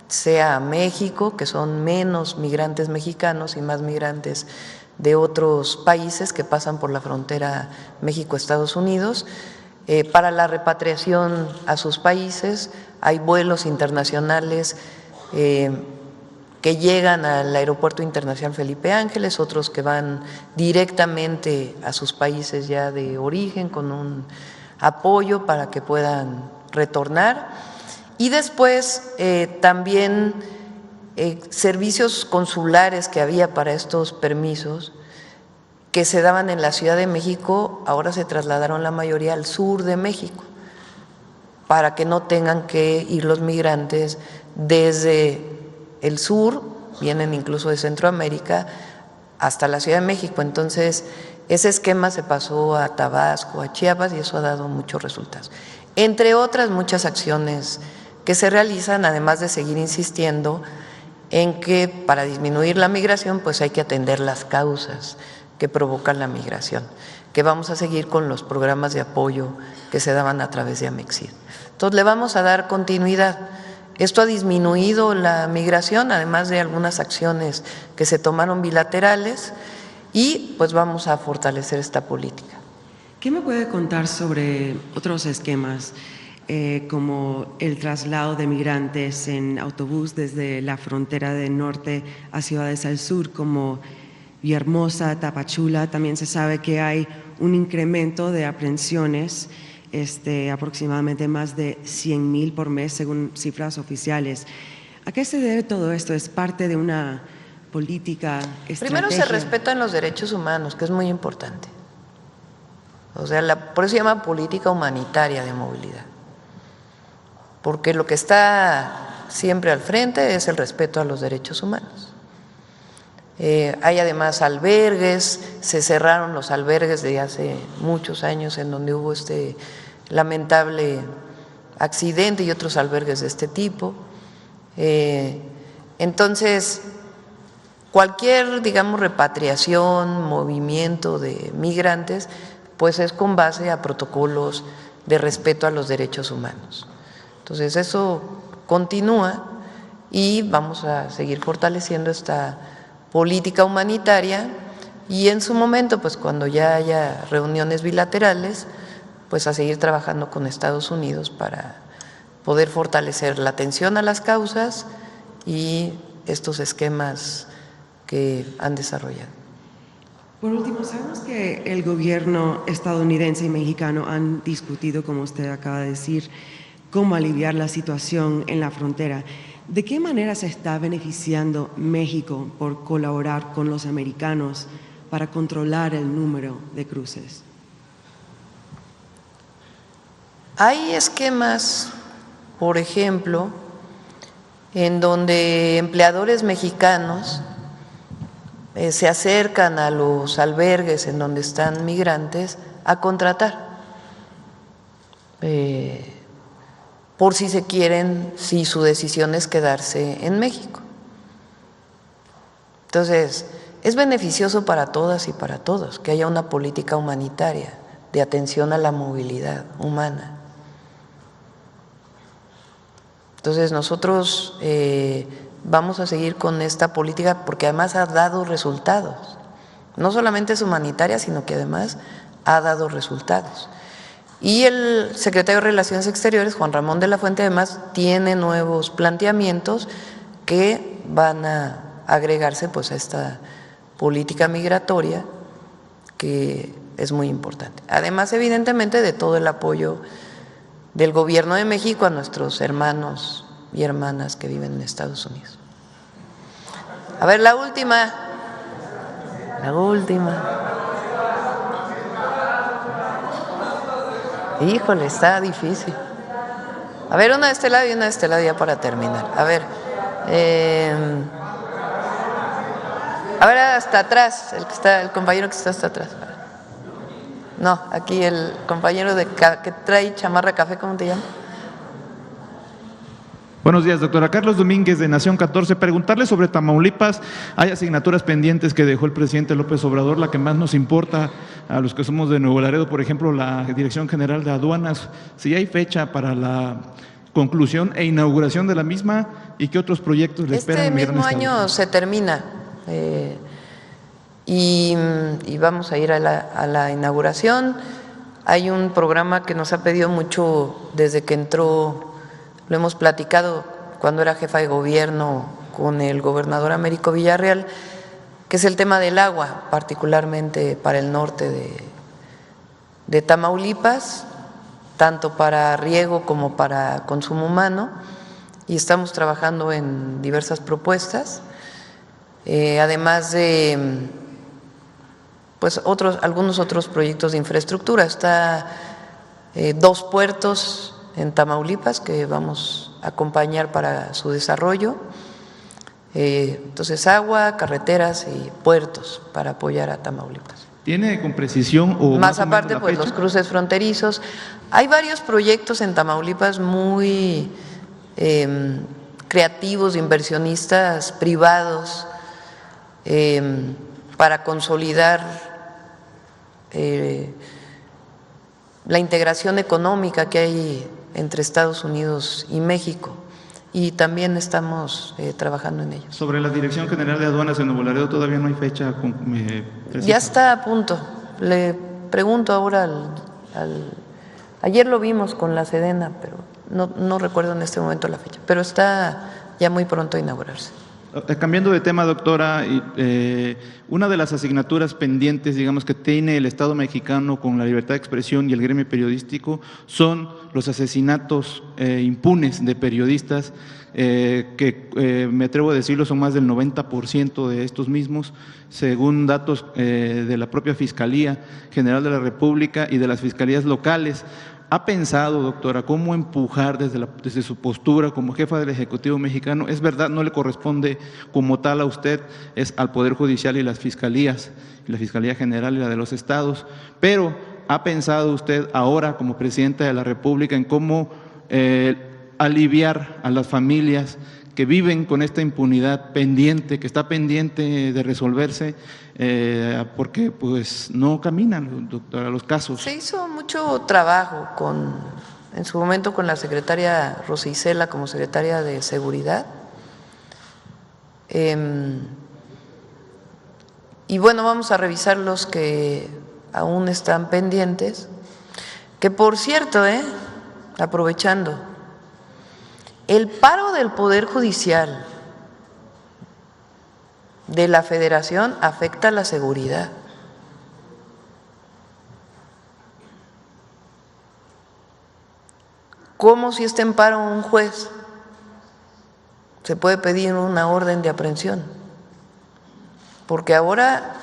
A: sea a México, que son menos migrantes mexicanos y más migrantes de otros países que pasan por la frontera México-Estados Unidos, para la repatriación a sus países. Hay vuelos internacionales que llegan al Aeropuerto Internacional Felipe Ángeles, otros que van directamente a sus países ya de origen con un apoyo para que puedan retornar. Y después también servicios consulares que había para estos permisos que se daban en la Ciudad de México, ahora se trasladaron la mayoría al sur de México, para que no tengan que ir los migrantes desde el sur, vienen incluso de Centroamérica, hasta la Ciudad de México. Entonces, ese esquema se pasó a Tabasco, a Chiapas, y eso ha dado muchos resultados. Entre otras muchas acciones que se realizan, además de seguir insistiendo en que para disminuir la migración, pues hay que atender las causas que provocan la migración, que vamos a seguir con los programas de apoyo que se daban a través de Amexid. Entonces, le vamos a dar continuidad. Esto ha disminuido la migración, además de algunas acciones que se tomaron bilaterales, y pues vamos a fortalecer esta política.
F: ¿Qué me puede contar sobre otros esquemas, como el traslado de migrantes en autobús desde la frontera del norte a ciudades al sur, como Villahermosa, Tapachula? También se sabe que hay un incremento de aprehensiones, aproximadamente más de 100,000 por mes, según cifras oficiales. ¿A qué se debe todo esto? ¿Es parte de una política, estrategia?
A: Primero, se respetan los derechos humanos, que es muy importante. O sea, por eso se llama política humanitaria de movilidad, porque lo que está siempre al frente es el respeto a los derechos humanos. Hay además albergues, se cerraron los albergues de hace muchos años en donde hubo este lamentable accidente, y otros albergues de este tipo. Entonces, cualquier, digamos, repatriación, movimiento de migrantes, pues es con base a protocolos de respeto a los derechos humanos. Entonces, eso continúa y vamos a seguir fortaleciendo esta política humanitaria, y en su momento, pues cuando ya haya reuniones bilaterales, pues a seguir trabajando con Estados Unidos para poder fortalecer la atención a las causas y estos esquemas que han desarrollado.
F: Por último, sabemos que el gobierno estadounidense y mexicano han discutido, como usted acaba de decir, cómo aliviar la situación en la frontera. ¿De qué manera se está beneficiando México por colaborar con los americanos para controlar el número de cruces?
A: Hay esquemas, por ejemplo, en donde empleadores mexicanos se acercan a los albergues en donde están migrantes a contratar, por si se quieren, si su decisión es quedarse en México. Entonces, es beneficioso para todas y para todos que haya una política humanitaria de atención a la movilidad humana. Entonces, nosotros vamos a seguir con esta política porque además ha dado resultados. No solamente es humanitaria, sino que además ha dado resultados. Y el secretario de Relaciones Exteriores, Juan Ramón de la Fuente, además tiene nuevos planteamientos que van a agregarse pues a esta política migratoria, que es muy importante. Además, evidentemente, de todo el apoyo del Gobierno de México a nuestros hermanos y hermanas que viven en Estados Unidos. A ver, la última. Híjole, está difícil. A ver, una de este lado y una de este lado ya para terminar. A ver, hasta atrás, el compañero que está hasta atrás. No, aquí el compañero que trae chamarra café, ¿cómo te llamas?
G: Buenos días, doctora. Carlos Domínguez, de Nación 14. Preguntarle sobre Tamaulipas. Hay asignaturas pendientes que dejó el presidente López Obrador. La que más nos importa a los que somos de Nuevo Laredo, por ejemplo, la Dirección General de Aduanas. Si hay fecha para la conclusión e inauguración de la misma, ¿y qué otros proyectos le esperan?
A: Este mismo año se termina y vamos a ir a la inauguración. Hay un programa que nos ha pedido mucho desde que entró. Lo hemos platicado cuando era jefa de gobierno con el gobernador Américo Villarreal, que es el tema del agua, particularmente para el norte de Tamaulipas, tanto para riego como para consumo humano, y estamos trabajando en diversas propuestas, además de pues algunos otros proyectos de infraestructura. Está 2 puertos en Tamaulipas que vamos a acompañar para su desarrollo. Entonces, agua, carreteras y puertos para apoyar a Tamaulipas.
G: ¿Tiene con precisión o
A: más aparte, pues los cruces fronterizos? Hay varios proyectos en Tamaulipas muy creativos de inversionistas privados para consolidar la integración económica que hay entre Estados Unidos y México, y también estamos trabajando en ello.
G: Sobre la Dirección General de Aduanas en Nuevo Laredo, ¿todavía no hay fecha precisa?
A: Ya está a punto. Le pregunto ahora ayer lo vimos con la Sedena, pero no recuerdo en este momento la fecha, pero está ya muy pronto a inaugurarse.
G: Cambiando de tema, doctora, una de las asignaturas pendientes, digamos, que tiene el Estado mexicano con la libertad de expresión y el gremio periodístico son los asesinatos impunes de periodistas, que me atrevo a decirlo son más del 90% de estos mismos, según datos de la propia Fiscalía General de la República y de las fiscalías locales. ¿Ha pensado, doctora, cómo empujar desde su postura como jefa del Ejecutivo mexicano? Es verdad, no le corresponde como tal a usted, es al Poder Judicial y las fiscalías, la Fiscalía General y la de los estados, pero ¿ha pensado usted ahora como presidenta de la República en cómo aliviar a las familias que viven con esta impunidad pendiente, que está pendiente de resolverse, porque pues no caminan, doctora, los casos?
A: Se hizo mucho trabajo en su momento con la secretaria Rosa Isela como secretaria de Seguridad. Y bueno, vamos a revisar los que aún están pendientes, que por cierto, aprovechando, el paro del Poder Judicial de la Federación afecta a la seguridad. ¿Cómo si está en paro un juez se puede pedir una orden de aprehensión? Porque ahora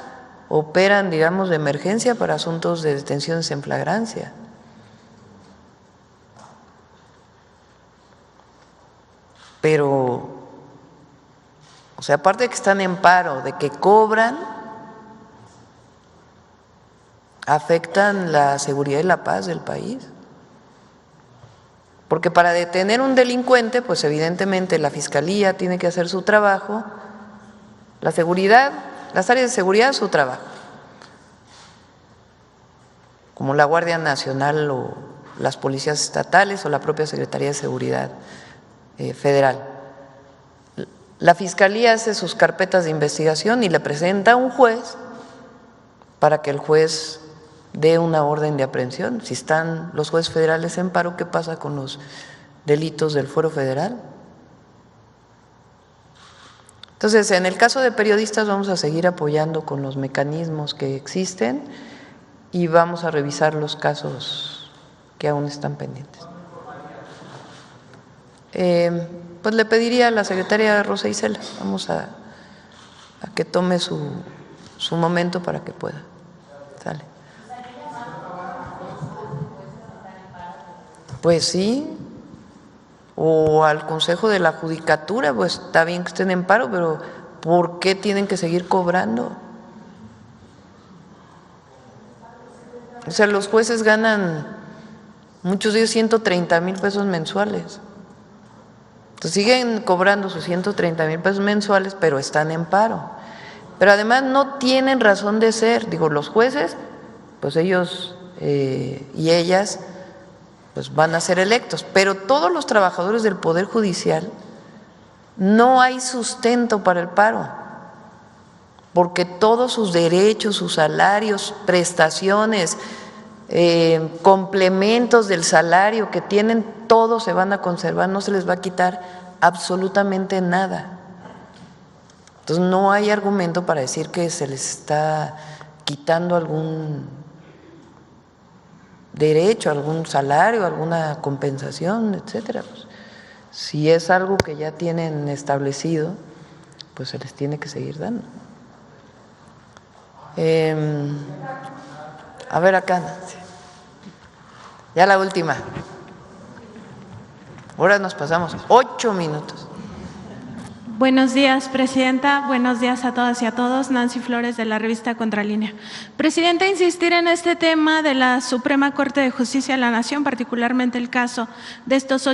A: operan, digamos, de emergencia para asuntos de detenciones en flagrancia. Pero, o sea, aparte de que están en paro, de que cobran, afectan la seguridad y la paz del país. Porque para detener un delincuente, pues evidentemente la Fiscalía tiene que hacer su trabajo, la seguridad, las áreas de seguridad su trabajo, como la Guardia Nacional o las policías estatales o la propia Secretaría de Seguridad Federal. La Fiscalía hace sus carpetas de investigación y le presenta a un juez para que el juez dé una orden de aprehensión. Si están los jueces federales en paro, ¿qué pasa con los delitos del Fuero Federal? Entonces, en el caso de periodistas vamos a seguir apoyando con los mecanismos que existen y vamos a revisar los casos que aún están pendientes. Pues le pediría a la secretaria Rosa Isela, vamos a que tome su momento para que pueda. Sale. Pues sí, o al Consejo de la Judicatura, pues está bien que estén en paro, pero ¿por qué tienen que seguir cobrando? O sea, los jueces ganan, muchos de ellos 130,000 pesos mensuales. Entonces siguen cobrando sus 130,000 pesos mensuales, pero están en paro. Pero además no tienen razón de ser. Digo, los jueces, pues ellos y ellas pues van a ser electos, pero todos los trabajadores del Poder Judicial no hay sustento para el paro, porque todos sus derechos, sus salarios, prestaciones, complementos del salario que tienen, todos se van a conservar, no se les va a quitar absolutamente nada. Entonces no hay argumento para decir que se les está quitando algún derecho, algún salario, alguna compensación, etcétera. Pues, si es algo que ya tienen establecido, pues se les tiene que seguir dando. A ver acá, ya la última. Ahora nos pasamos 8 minutos.
H: Buenos días, Presidenta. Buenos días a todas y a todos. Nancy Flores, de la revista Contralínea. Presidenta, insistir en este tema de la Suprema Corte de Justicia de la Nación, particularmente el caso de estos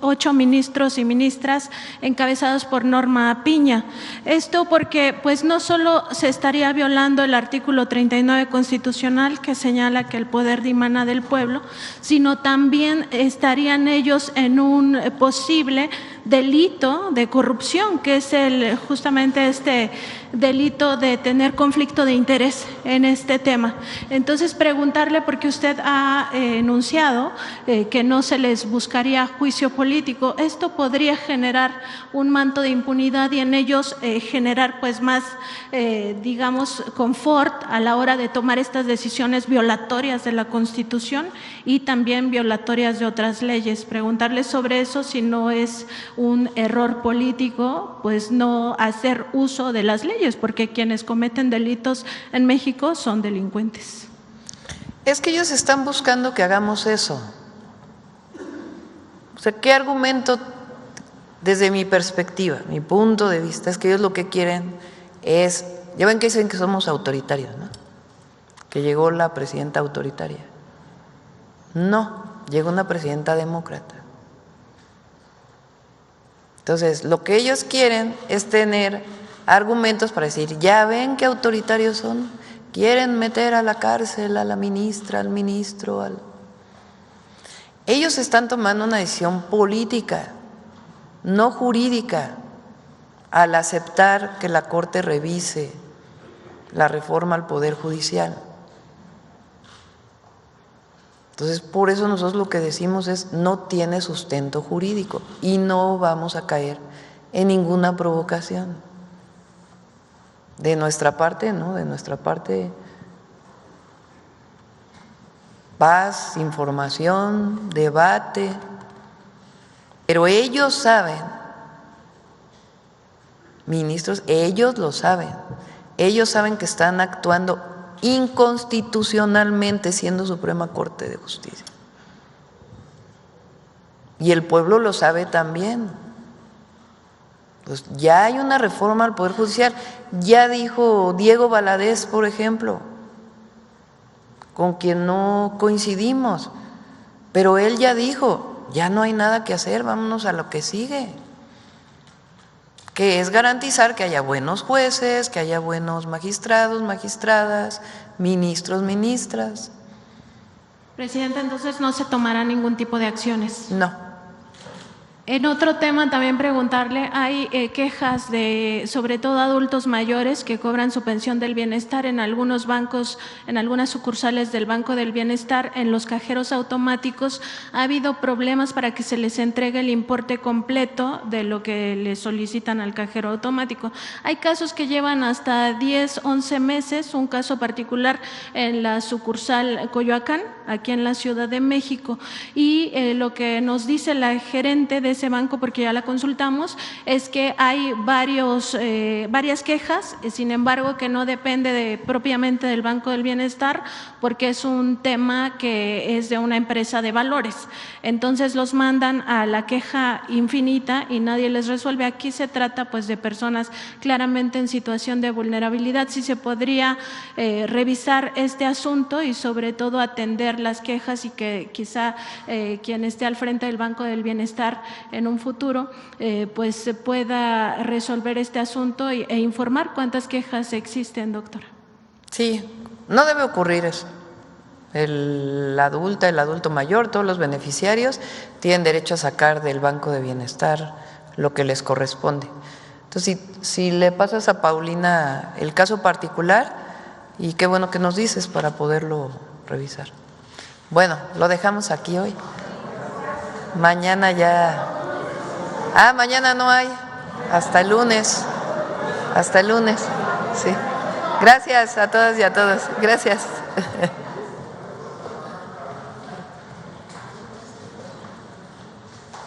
H: ocho ministros y ministras encabezados por Norma Piña. Esto porque pues no solo se estaría violando el artículo 39 constitucional, que señala que el poder dimana del pueblo, sino también estarían ellos en un posible delito de corrupción, que es justamente este delito de tener conflicto de interés en este tema. Entonces, preguntarle, porque usted ha enunciado que no se les buscaría juicio político, esto podría generar un manto de impunidad y en ellos generar pues más, digamos, confort a la hora de tomar estas decisiones violatorias de la Constitución y también violatorias de otras leyes. Preguntarle sobre eso, si no es un error político, pues no hacer uso de las leyes, porque quienes cometen delitos en México son delincuentes.
A: Es que ellos están buscando que hagamos eso. O sea, ¿qué argumento, desde mi perspectiva, mi punto de vista, es que ellos lo que quieren es, ya ven que dicen que somos autoritarios, ¿no? Que llegó la presidenta autoritaria. No, llegó una presidenta demócrata. Entonces, lo que ellos quieren es tener argumentos para decir, ya ven qué autoritarios son, quieren meter a la cárcel a la ministra, al ministro, Ellos están tomando una decisión política, no jurídica, al aceptar que la Corte revise la reforma al Poder Judicial. Entonces, por eso nosotros lo que decimos es, no tiene sustento jurídico y no vamos a caer en ninguna provocación. De nuestra parte, ¿no? De nuestra parte, paz, información, debate, pero ellos saben, ministros, ellos lo saben, ellos saben que están actuando inconstitucionalmente siendo Suprema Corte de Justicia. Y el pueblo lo sabe también. Pues ya hay una reforma al Poder Judicial, ya dijo Diego Valadez, por ejemplo, con quien no coincidimos, pero él ya dijo, ya no hay nada que hacer, vámonos a lo que sigue, que es garantizar que haya buenos jueces, que haya buenos magistrados, magistradas, ministros, ministras.
H: Presidenta, entonces no se tomará ningún tipo de acciones.
A: No.
H: En otro tema también preguntarle, hay quejas de sobre todo adultos mayores que cobran su pensión del bienestar en algunos bancos, en algunas sucursales del Banco del Bienestar, en los cajeros automáticos ha habido problemas para que se les entregue el importe completo de lo que le solicitan al cajero automático. Hay casos que llevan hasta 10, 11 meses, un caso particular en la sucursal Coyoacán, aquí en la Ciudad de México, y lo que nos dice la gerente de ese ese banco, porque ya la consultamos, es que hay varias quejas, sin embargo, que no depende propiamente del Banco del Bienestar, porque es un tema que es de una empresa de valores. Entonces los mandan a la queja infinita y nadie les resuelve. Aquí se trata pues de personas claramente en situación de vulnerabilidad. Si se podría revisar este asunto y sobre todo atender las quejas, y que quizá quien esté al frente del Banco del Bienestar en un futuro pues se pueda resolver este asunto e informar cuántas quejas existen, doctora.
A: Sí, no debe ocurrir eso. El adulto mayor, todos los beneficiarios tienen derecho a sacar del Banco de Bienestar lo que les corresponde. Entonces, si le pasas a Paulina el caso particular, y qué bueno que nos dices para poderlo revisar. Bueno, lo dejamos aquí hoy. Mañana ya… mañana no hay. Hasta el lunes. Hasta el lunes, sí. Gracias a todas y a todos. Gracias.